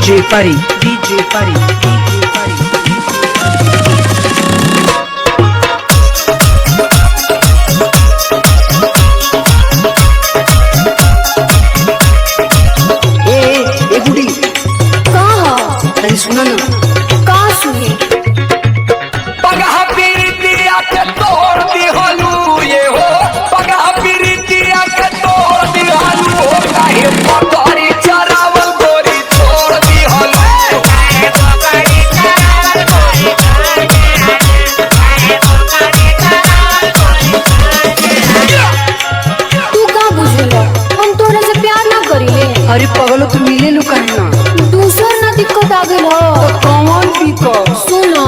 DJ Pari, DJ Pari, DJ Pari. ए गुडी कहाँ सुना ना कहाँ सुनी पगहा पीरितिया के तोड़ दिहलू ये हो पगहा पीरितिया के तोड़ दिहलू हो काहे पकड़ी चरावल गोरी छोड़ दिहलू काहे पकड़ी चरावल गोरी छोड़ दिहलू तू कहाँ बुझेला हम तोरा से प्यार ना करीले। अरे पगलो तू मिले लू कहना दूसर ना दिक्कत आ गइल हो। कौन दिक्कत सुनो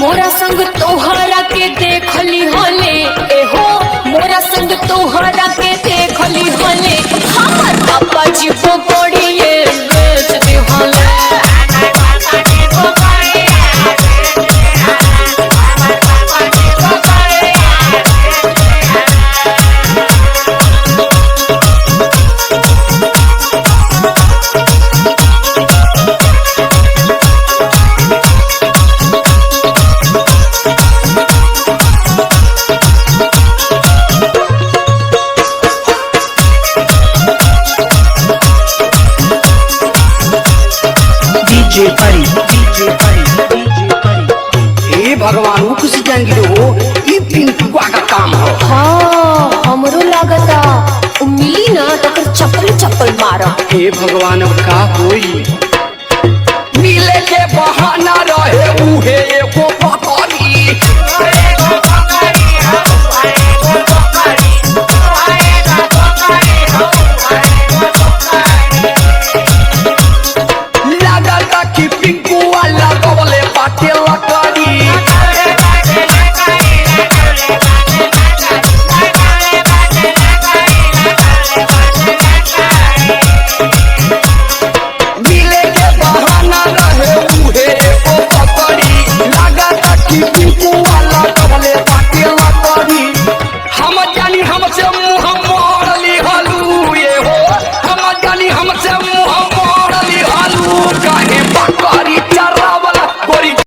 मोरा संग तोहरा के देखली होले ए हो मोरा संग तोहरा के देखली होले हमर पापा जी को पड़िए बेच दे होले हमर पापा जी को पड़िए हमर पापा जी को पड़िए DJ Pari, DJ Pari, DJ Pari. ए भगवान वो खुशी जाएंगे हो ये पिंटुआ का काम हो। हाँ हमरो लागता उ मिली ना तो कर चप्पल चप्पल मारा। हे भगवान अब का होई मिले के बहाना रहे उहे एगो पकड़ी